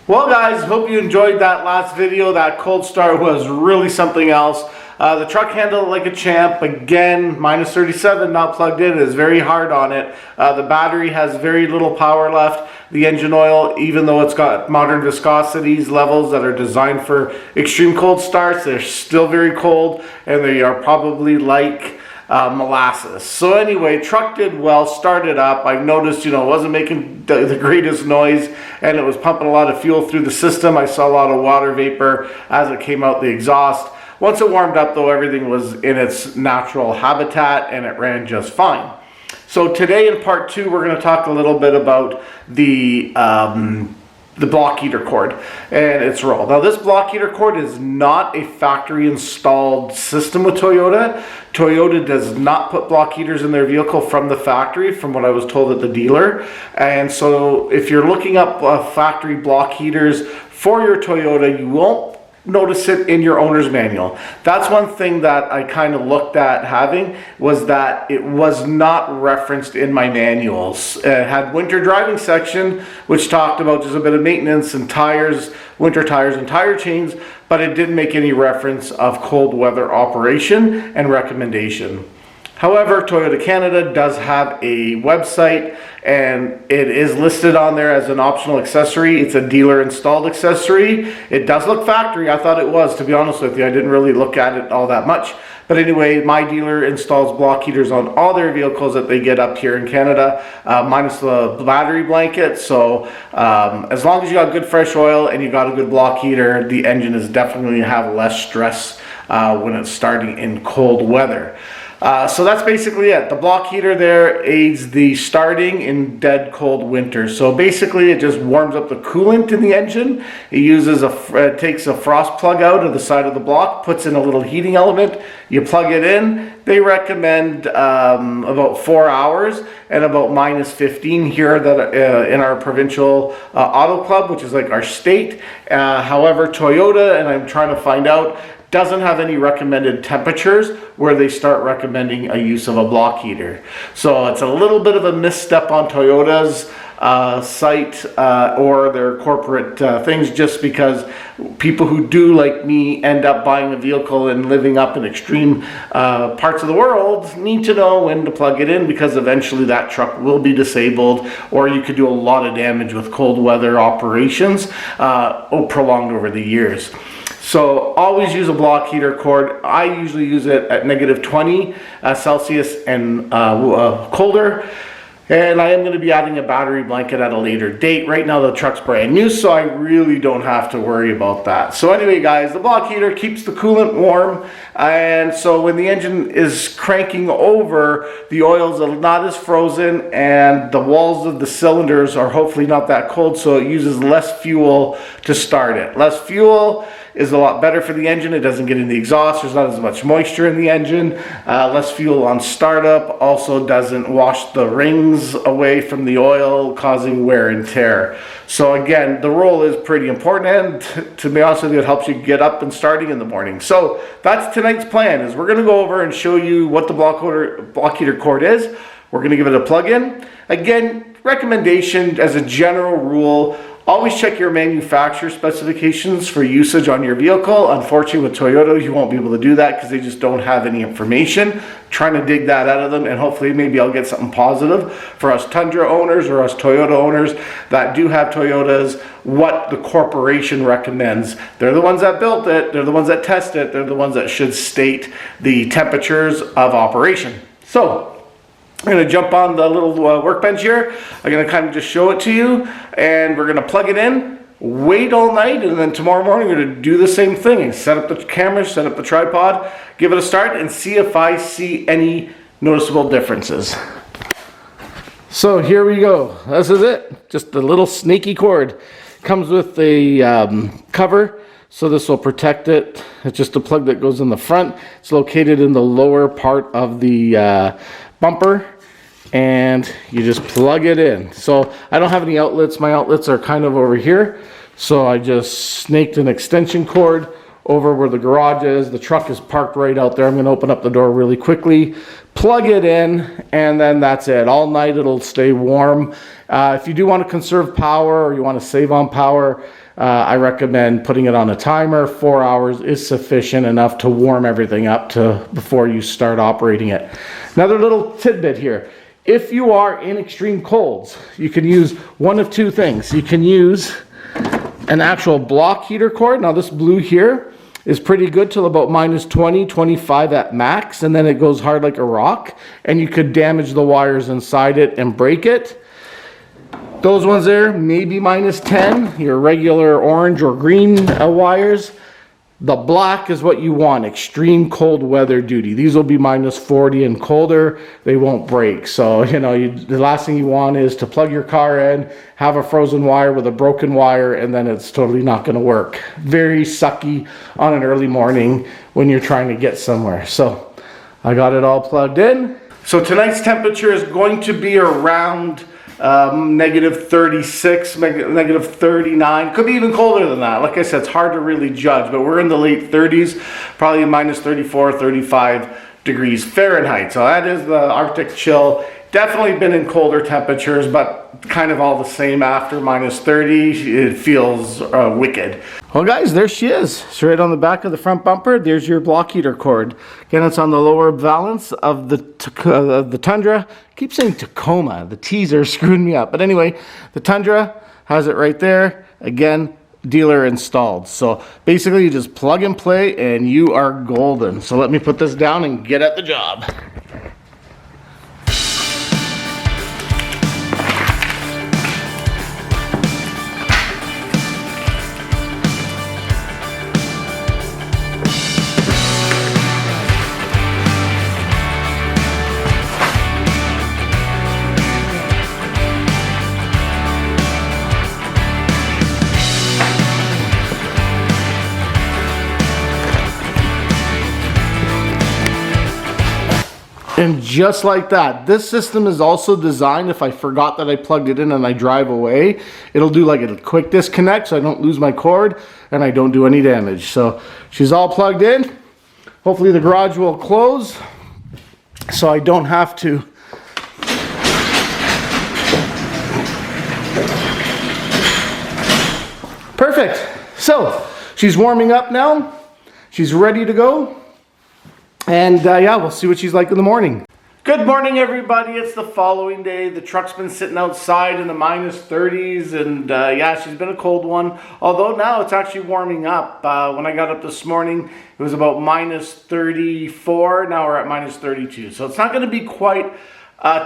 Well guys, hope you enjoyed that last video. That cold start was really something else. The truck handled it like a champ. Again, minus 37, not plugged in. It is very hard on it. The battery has very little power left. The engine oil, even though it's got modern viscosities levels that are designed for extreme cold starts, they're still very cold, and they are probably like molasses. So anyway, truck did well, started up. I've noticed, it wasn't making the greatest noise, and it was pumping a lot of fuel through the system. I saw a lot of water vapor as it came out the exhaust. Once it warmed up though, everything was in its natural habitat and it ran just fine. So today in part 2, we're going to talk a little bit about the block heater cord and its role. Now this block heater cord is not a factory installed system with Toyota. Toyota does not put block heaters in their vehicle from the factory, from what I was told at the dealer. And so if you're looking up factory block heaters for your Toyota, you won't notice it in your owner's manual. That's one thing that I kind of looked at having, was that it was not referenced in my manuals. It had winter driving section, which talked about just a bit of maintenance and tires, winter tires and tire chains, but it didn't make any reference of cold weather operation and recommendation. However, Toyota Canada does have a website, and it is listed on there as an optional accessory. It's a dealer installed accessory. It does look factory. I thought it was, to be honest with you. I didn't really look at it all that much. But anyway, my dealer installs block heaters on all their vehicles that they get up here in Canada, minus the battery blanket. So as long as you got good fresh oil and you got a good block heater, the engine is definitely going to have less stress when it's starting in cold weather. So that's basically it. The block heater there aids the starting in dead cold winter. So basically it just warms up the coolant in the engine. It uses takes a frost plug out of the side of the block, puts in a little heating element. You plug it in. They recommend about 4 hours and about minus 15 here that in our provincial auto club, which is like our state. However, Toyota, and I'm trying to find out, doesn't have any recommended temperatures where they start recommending a use of a block heater. So it's a little bit of a misstep on Toyota's site or their corporate things, just because people who do, like me, end up buying a vehicle and living up in extreme parts of the world need to know when to plug it in, because eventually that truck will be disabled, or you could do a lot of damage with cold weather operations prolonged over the years. So always use a block heater cord. I usually use it at negative 20 Celsius and colder. And I am going to be adding a battery blanket at a later date. Right now the truck's brand new, so I really don't have to worry about that. So anyway guys, the block heater keeps the coolant warm, and so when the engine is cranking over, the oil's not as frozen and the walls of the cylinders are hopefully not that cold, so it uses less fuel to start it. Less fuel is a lot better for the engine. It doesn't get in the exhaust. There's not as much moisture in the engine. Less fuel on startup also doesn't wash the rings away from the oil, causing wear and tear. So again, the role is pretty important, and to be honest with you, it helps you get up and starting in the morning. So that's tonight's plan, is we're going to go over and show you what the block heater cord is. We're going to give it a plug-in. Again, recommendation as a general rule, always check your manufacturer specifications for usage on your vehicle. Unfortunately with Toyota, you won't be able to do that because they just don't have any information. Trying to dig that out of them, and hopefully maybe I'll get something positive for us Tundra owners or us Toyota owners that do have Toyotas, what the corporation recommends. They're the ones that built it, they're the ones that test it, they're the ones that should state the temperatures of operation. So I'm going to jump on the little workbench here. I'm going to kind of just show it to you, and we're going to plug it in, wait all night, and then tomorrow morning we're going to do the same thing and set up the camera, set up the tripod, give it a start, and see if I see any noticeable differences. So here we go. This is it. Just a little snaky cord. Comes with a cover, so this will protect it. It's just a plug that goes in the front. It's located in the lower part of the bumper, and you just plug it in. So I don't have any outlets. My outlets are kind of over here, so I just snaked an extension cord over where the garage is. The truck is parked right out there. I'm going to open up the door really quickly, plug it in, and then that's it. All night it'll stay warm. If you do want to conserve power or you want to save on power, I recommend putting it on a timer. 4 hours is sufficient enough to warm everything up before you start operating it. Another little tidbit here. If you are in extreme colds, you can use one of two things. You can use an actual block heater cord. Now this blue here is pretty good till about minus 20, 25 at max, and then it goes hard like a rock, and you could damage the wires inside it and break it. Those ones there, maybe minus 10, your regular orange or green wires. The black is what you want, extreme cold weather duty. These will be minus 40 and colder. They won't break. So, you know, the last thing you want is to plug your car in, have a frozen wire with a broken wire, and then it's totally not going to work. Very sucky on an early morning when you're trying to get somewhere. So I got it all plugged in. So tonight's temperature is going to be around negative 36, negative 39, could be even colder than that. Like I said, it's hard to really judge, but we're in the late 30s, probably minus 34, 35 degrees Fahrenheit. So that is the Arctic chill. Definitely been in colder temperatures, but kind of all the same after minus 30. It feels wicked. Well guys, there she is. It's right on the back of the front bumper. There's your block heater cord. Again, it's on the lower valance of the Tundra. I keep saying Tacoma. The T's are screwing me up. But anyway, the Tundra has it right there. Again, dealer installed. So basically you just plug and play and you are golden. So let me put this down and get at the job. And just like that, this system is also designed, if I forgot that I plugged it in and I drive away, it'll do like a quick disconnect so I don't lose my cord and I don't do any damage. So she's all plugged in. Hopefully the garage will close so I don't have to perfect. So she's warming up now. She's ready to go. And yeah, we'll see what she's like in the morning. Good morning, everybody. It's the following day. The truck's been sitting outside in the minus 30s, and yeah, she's been a cold one. Although now it's actually warming up. When I got up this morning, it was about minus 34. Now we're at minus 32. So it's not going to be quite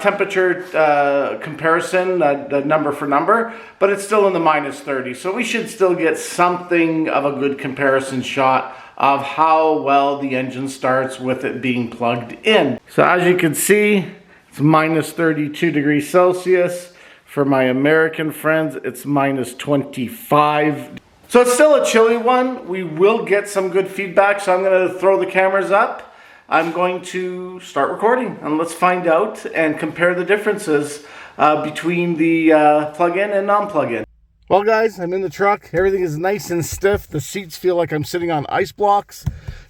temperature comparison, number for number, but it's still in the minus 30. So we should still get something of a good comparison shot of how well the engine starts with it being plugged in. So as you can see, it's minus 32 degrees Celsius. For my American friends, it's minus 25. So it's still a chilly one. We will get some good feedback, so I'm gonna throw the cameras up. I'm going to start recording, and let's find out and compare the differences between the plug-in and non-plug-in. Well guys, I'm in the truck. Everything is nice and stiff. The seats feel like I'm sitting on ice blocks.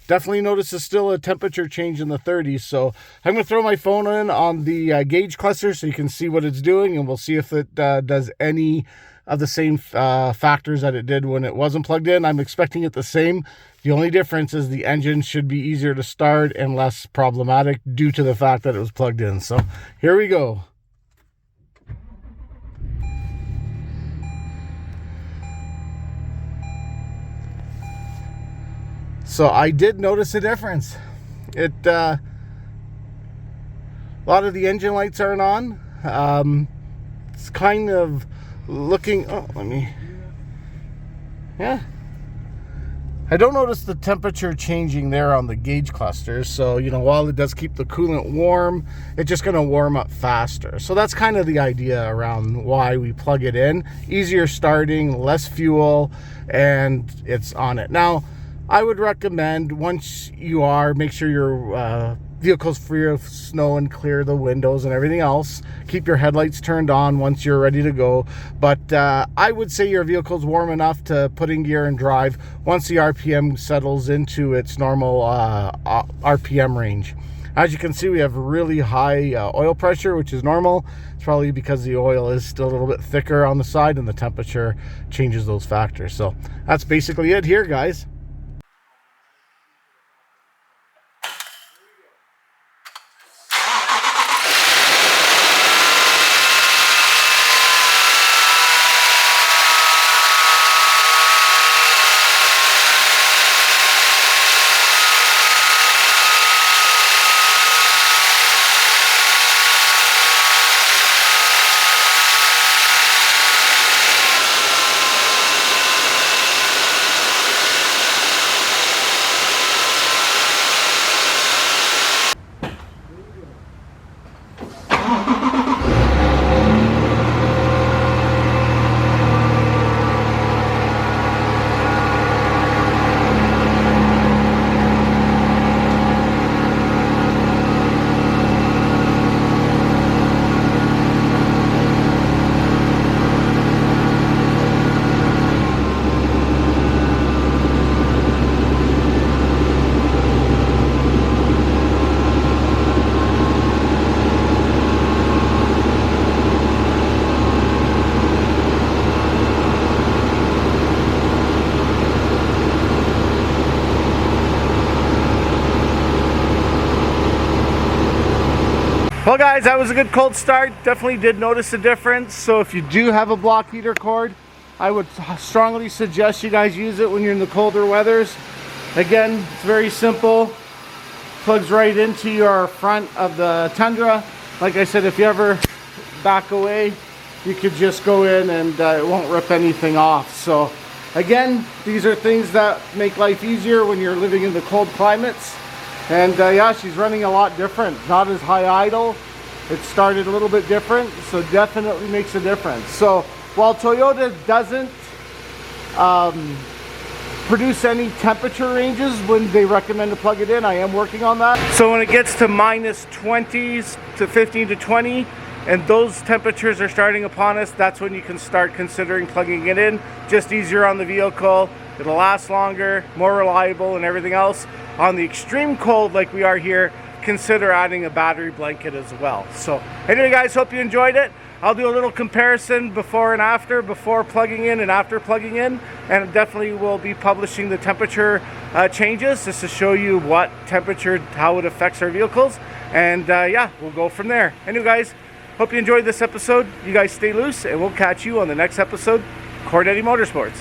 Definitely notice there's still a temperature change in the 30s. So I'm going to throw my phone in on the gauge cluster so you can see what it's doing, and we'll see if it does any of the same factors that it did when it wasn't plugged in. I'm expecting it the same. The only difference is the engine should be easier to start and less problematic due to the fact that it was plugged in. So here we go. So I did notice a difference. A lot of the engine lights aren't on. It's kind of looking, yeah. I don't notice the temperature changing there on the gauge clusters. So, you know, while it does keep the coolant warm, it's just going to warm up faster. So that's kind of the idea around why we plug it in. Easier starting, less fuel, and it's on it. Now, I would recommend once you make sure you're vehicle's free of snow and clear the windows and everything else. Keep your headlights turned on once you're ready to go. But I would say your vehicle's warm enough to put in gear and drive once the RPM settles into its normal RPM range. As you can see, we have really high oil pressure, which is normal. It's probably because the oil is still a little bit thicker on the side and the temperature changes those factors. So that's basically it here, guys. Well guys, that was a good cold start. Definitely did notice a difference. So if you do have a block heater cord, I would strongly suggest you guys use it when you're in the colder weathers. Again, it's very simple. Plugs right into your front of the Tundra. Like I said, if you ever back away, you could just go in and it won't rip anything off. So again, these are things that make life easier when you're living in the cold climates. And yeah, she's running a lot different, not as high idle. It started a little bit different, so definitely makes a difference. So while Toyota doesn't produce any temperature ranges when they recommend to plug it in, I am working on that. So when it gets to minus 20s to 15 to 20, and those temperatures are starting upon us, that's when you can start considering plugging it in. Just easier on the vehicle, it'll last longer, more reliable and everything else. On the extreme cold like we are here, consider adding a battery blanket as well. So anyway guys, hope you enjoyed it. I'll do a little comparison before and after, before plugging in and after plugging in, and definitely will be publishing the temperature changes just to show you what temperature, how it affects our vehicles, and yeah, we'll go from there. Anyway guys, hope you enjoyed this episode. You guys stay loose and we'll catch you on the next episode, Cordetti Motorsports.